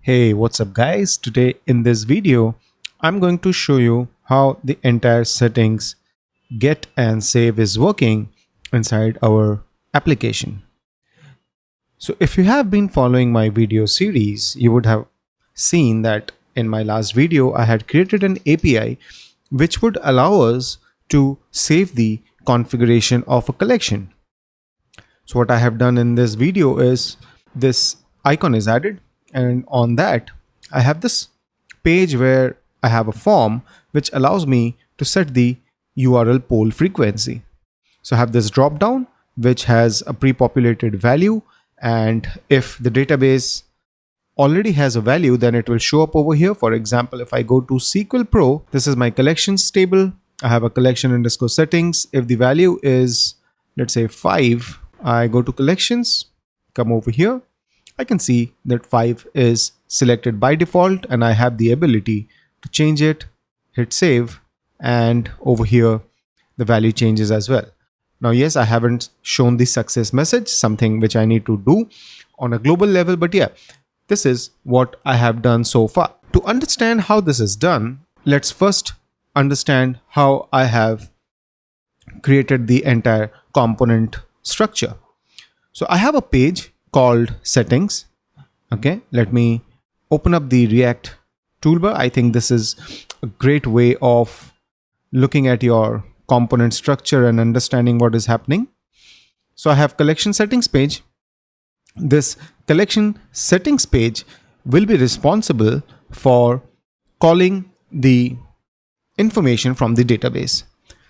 Hey, what's up guys? Today in this video, I'm going to show you how the entire settings get and save is working inside our application. So if you have been following my video series, you would have seen that in my last video, I had created an API which would allow us to save the configuration of a collection. So what I have done in this video is this icon is added, and on that I have this page where I have a form which allows me to set the URL poll frequency. So I have this drop down which has a pre-populated value, and if the database already has a value, then it will show up over here. For example, if I go to SQL Pro, this is my collections table. I have a collection underscore settings. If the value is, let's say 5, I go to collections, come over here. I can see that 5 is selected by default, and I have the ability to change it, hit save, and over here the value changes as well. Now, yes, I haven't shown the success message, something which I need to do on a global level, but yeah, this is what I have done so far. To understand how this is done, let's first understand how I have created the entire component structure. So I have a page called settings. Okay, let me open up the React toolbar. I think this is a great way of looking at your component structure and understanding what is happening. So I have collection settings page. This collection settings page will be responsible for calling the information from the database.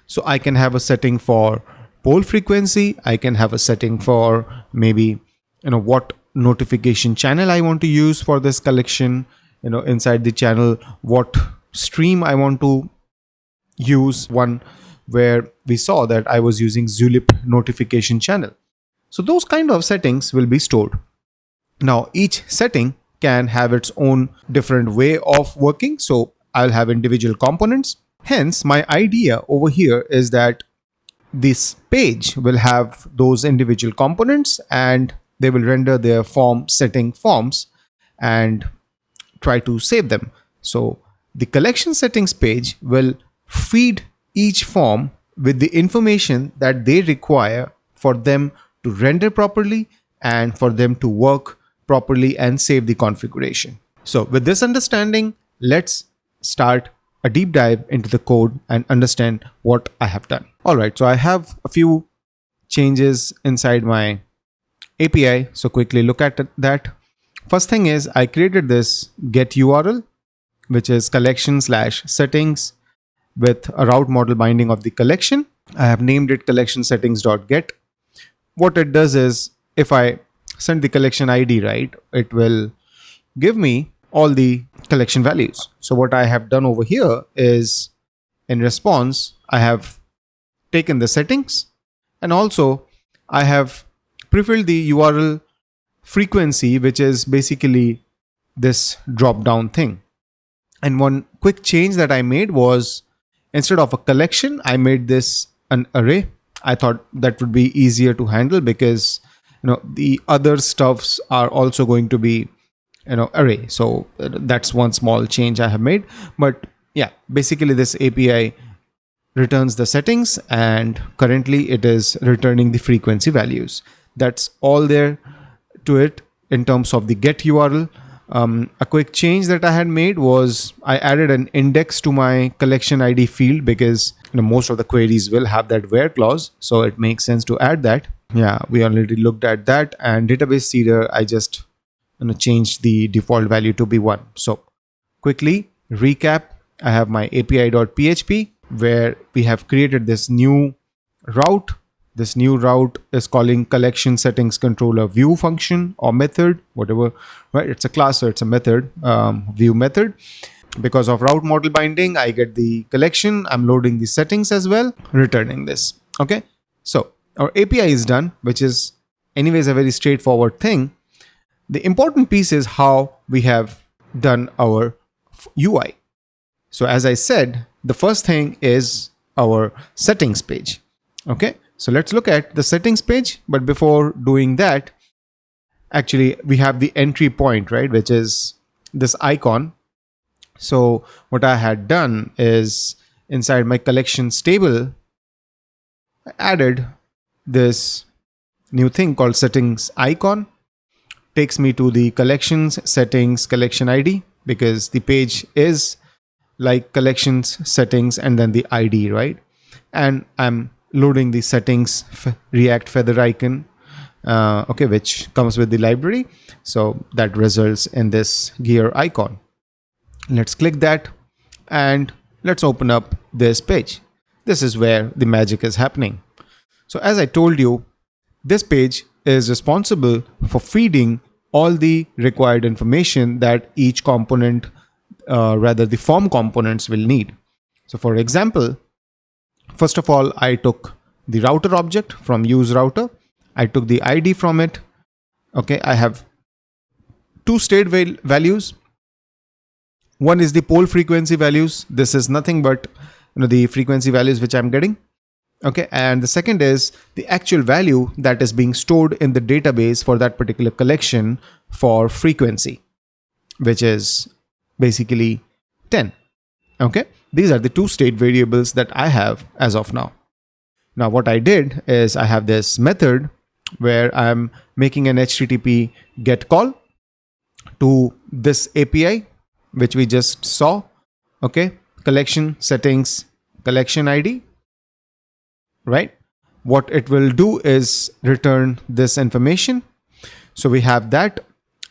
So I can have a setting for poll frequency. I can have a setting for maybe what notification channel I want to use for this collection, inside the channel, what stream I want to use, one where we saw that I was using Zulip notification channel. So those kind of settings will be stored. Now each setting can have its own different way of working. So I'll have individual components. Hence my idea over here is that this page will have those individual components, and they will render their form setting forms and try to save them. So the collection settings page will feed each form with the information that they require for them to render properly and for them to work properly and save the configuration. So with this understanding, let's start a deep dive into the code and understand what I have done. All right, so I have a few changes inside my API. So quickly look at that. First thing is I created this get URL, which is collection/settings with a route model binding of the collection. I have named it collection settings.get. What it does is if I send the collection ID, right, it will give me all the collection values. So what I have done over here is in response, I have taken the settings, and also I have prefilled the URL frequency, which is basically this drop down thing. And one quick change that I made was instead of a collection, I made this an array. I thought that would be easier to handle because the other stuffs are also going to be array. So that's one small change I have made. But yeah, basically this API returns the settings, and currently it is returning the frequency values. That's all there to it in terms of the get URL. A quick change that I had made was I added an index to my collection ID field because most of the queries will have that where clause, so it makes sense to add that. Yeah, we already looked at that. And database seeder, I just changed the default value to be 1. So quickly recap, I have my api.php where we have created this new route. This new route is calling collection settings controller view function or method, whatever, right? It's a class, so it's a method, view method. Because of route model binding, I get the collection. I'm loading the settings as well, returning this. Okay, so our API is done, which is anyways a very straightforward thing. The important piece is how we have done our UI. So as I said, the first thing is our settings page. Okay, so let's look at the settings page. But before doing that, actually we have the entry point, right, which is this icon. So what I had done is inside my collections table, I added this new thing called settings icon. Takes me to the collections settings collection ID, because the page is like collections settings and then the ID, right? And I'm loading the settings React feather icon, okay, which comes with the library. So that results in this gear icon. Let's click that and let's open up this page. This is where the magic is happening. So as I told you, this page is responsible for feeding all the required information that each component, rather the form components, will need. So for example, first of all, I took the router object from use router. I took the ID from it. Okay, I have two state values. One is the pole frequency values. This is nothing but the frequency values which I'm getting. Okay, and the second is the actual value that is being stored in the database for that particular collection for frequency, which is basically 10. Okay, these are the two state variables that I have as of now. Now what I did is I have this method where I'm making an HTTP GET call to this API, which we just saw. Okay, collection settings collection ID, right? What it will do is return this information. So we have that,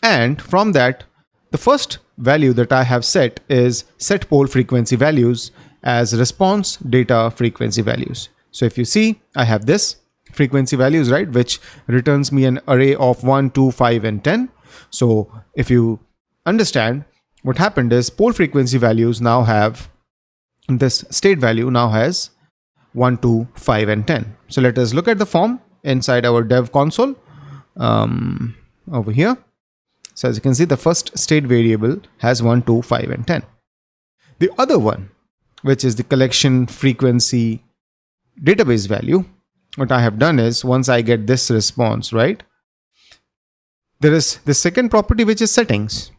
and from that, the first value that I have set is set pole frequency values as response data frequency values. So if you see, I have this frequency values, right, which returns me an array of 1, 2, 5, and 10. So if you understand, what happened is pole frequency values now have this state value now has 1, 2, 5, and 10. So let us look at the form inside our dev console over here. So as you can see, the first state variable has 1, 2, 5, and 10. The other one, which is the collection frequency database value, what I have done is once I get this response, right, there is the second property, which is settings.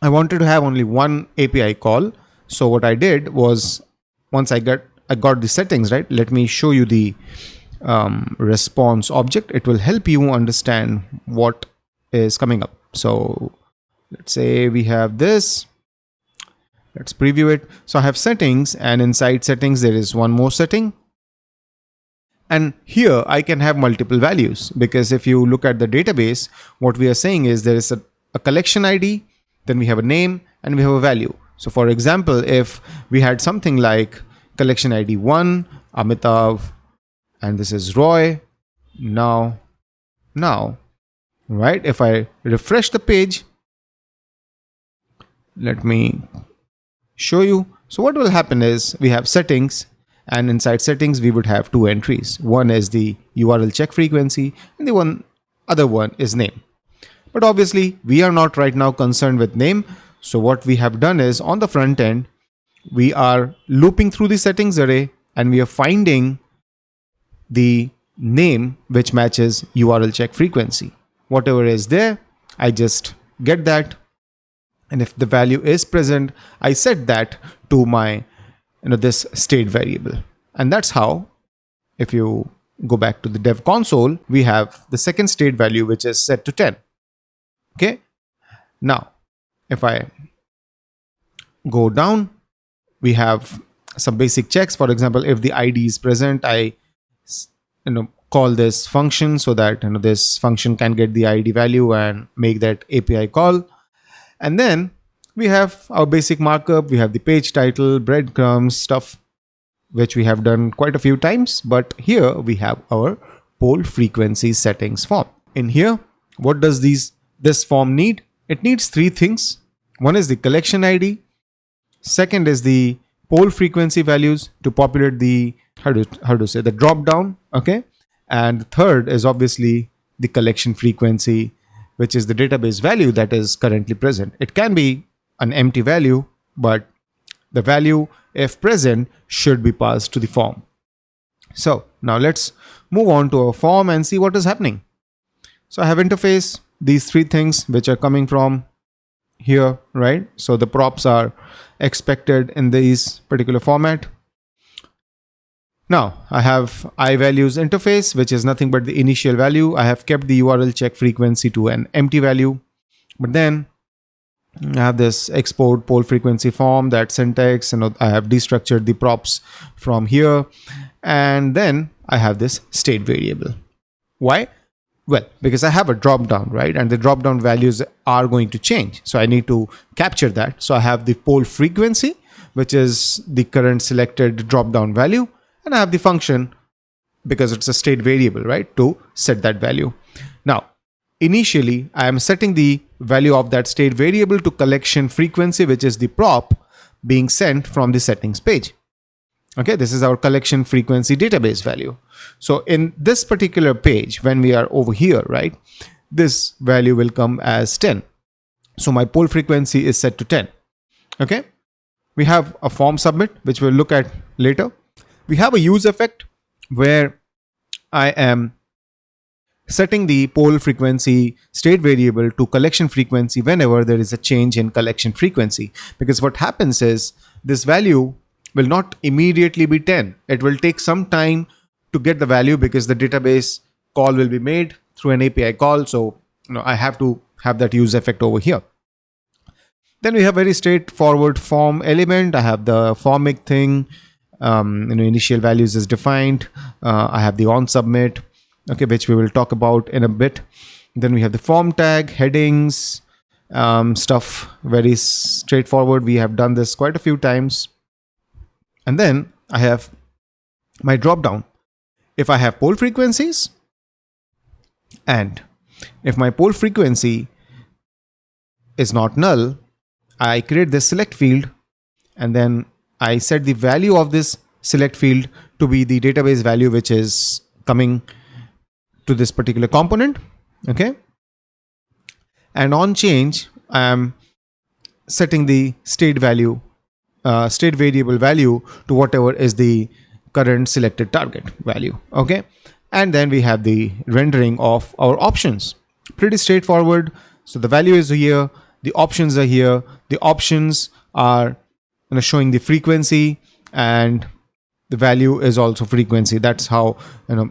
I wanted to have only one API call. So what I did was once I got the settings, right, let me show you the response object. It will help you understand what is coming up. So let's say we have this. Let's preview it. So I have settings, and inside settings, there is one more setting. And here I can have multiple values, because if you look at the database, what we are saying is there is a collection ID, then we have a name, and we have a value. So for example, if we had something like collection ID 1, Amitav, and this is Roy, now, right? If I refresh the page, let me show you. So what will happen is we have settings, and inside settings, we would have two entries. One is the URL check frequency, and the other one is name. But obviously, we are not right now concerned with name. So what we have done is on the front end, we are looping through the settings array, and we are finding the name which matches URL check frequency. Whatever is there, I just get that. And if the value is present, I set that to my this state variable. And that's how, if you go back to the dev console, we have the second state value, which is set to 10. Okay. Now, if I go down, we have some basic checks. For example, if the ID is present, I call this function so that this function can get the ID value and make that API call. And then we have our basic markup. We have the page title, breadcrumbs, stuff which we have done quite a few times. But here we have our pole frequency settings form. In here, what does this form need? It needs three things. One is the collection ID. Second is the pole frequency values to populate the the drop down. Okay. And the third is obviously the collection frequency, which is the database value that is currently present. It can be an empty value, but the value, if present, should be passed to the form. So now let's move on to our form and see what is happening. So I have interface, these three things which are coming from here, right? So the props are expected in this particular format. Now I have iValues interface, which is nothing but the initial value. I have kept the URL check frequency to an empty value, but then I have this export poll frequency form, that syntax, and I have destructured the props from here. And then I have this state variable. Why? Well, because I have a drop down, right? And the drop down values are going to change. So I need to capture that. So I have the poll frequency, which is the current selected drop down value. And I have the function, because it's a state variable, right, to set that value. Now, initially, I am setting the value of that state variable to collection frequency, which is the prop being sent from the settings page. Okay, this is our collection frequency database value. So in this particular page, when we are over here, right, this value will come as 10. So my poll frequency is set to 10. Okay, we have a form submit, which we'll look at later. We have a use effect where I am setting the poll frequency state variable to collection frequency whenever there is a change in collection frequency. Because what happens is this value will not immediately be 10. It will take some time to get the value because the database call will be made through an API call. So I have to have that use effect over here. Then we have very straightforward form element. I have the Formik thing. Initial values is defined. I have the on submit, okay, which we will talk about in a bit. Then we have the form tag, headings, stuff very straightforward. We have done this quite a few times. And then I have my drop down. If I have poll frequencies, and if my poll frequency is not null, I create this select field, and then I set the value of this select field to be the database value, which is coming to this particular component. Okay. And on change, I am setting the state value, state variable value to whatever is the current selected target value. Okay. And then we have the rendering of our options. Pretty straightforward. So the value is here. The options are here. The options are showing the frequency, and the value is also frequency. That's how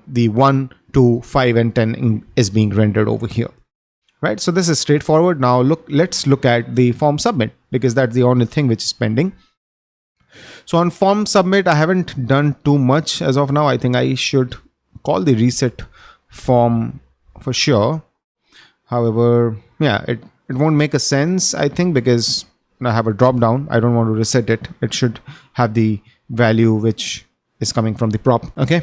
the 1, 2, 5, and 10 is being rendered over here, right? So this is straightforward. Now let's look at the form submit, because that's the only thing which is pending. So on form submit, I haven't done too much as of now. I think I should call the reset form for sure. However, yeah, it won't make a sense, I think, because I have a drop down. I don't want to reset it. It should have the value which is coming from the prop. Okay,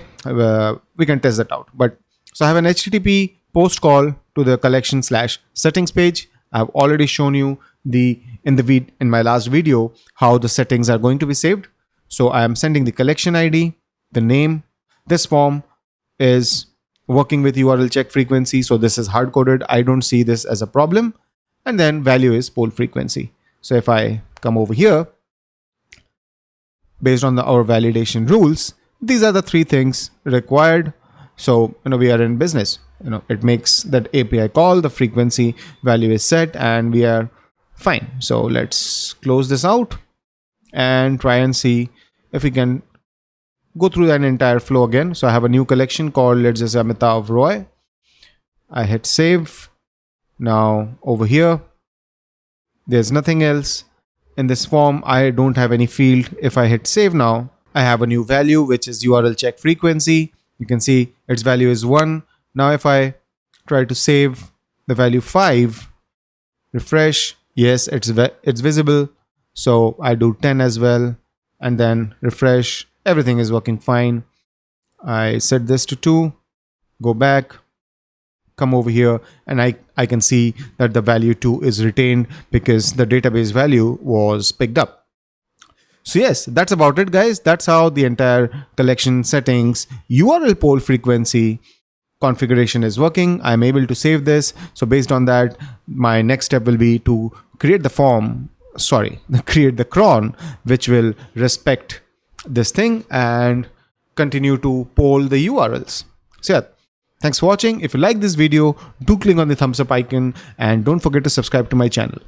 we can test that out. But so I have an HTTP post call to the collection/settings page. I've already shown you in my last video how the settings are going to be saved. So I am sending the collection ID, the name. This form is working with URL check frequency. So this is hard coded. I don't see this as a problem. And then value is poll frequency. So if I come over here, based on our validation rules, these are the 3 things required. So we are in business. It makes that API call, the frequency value is set, and we are fine. So let's close this out and try and see if we can go through that entire flow again. So I have a new collection called, let's just say, Amitav Roy. I hit save. Now over here, there's nothing else. In this form, I don't have any field. If I hit save now, I have a new value, which is URL check frequency. You can see its value is 1. Now if I try to save the value 5, refresh, yes, it's visible. So I do 10 as well, and then refresh. Everything is working fine. I set this to 2, go back, come over here, and I can see that the value 2 is retained because the database value was picked up. So yes, that's about it, guys. That's how the entire collection settings URL poll frequency configuration is working. I'm able to save this. So based on that, my next step will be to create the create the cron, which will respect this thing and continue to poll the URLs. So yeah, thanks for watching. If you like this video, do click on the thumbs up icon and don't forget to subscribe to my channel.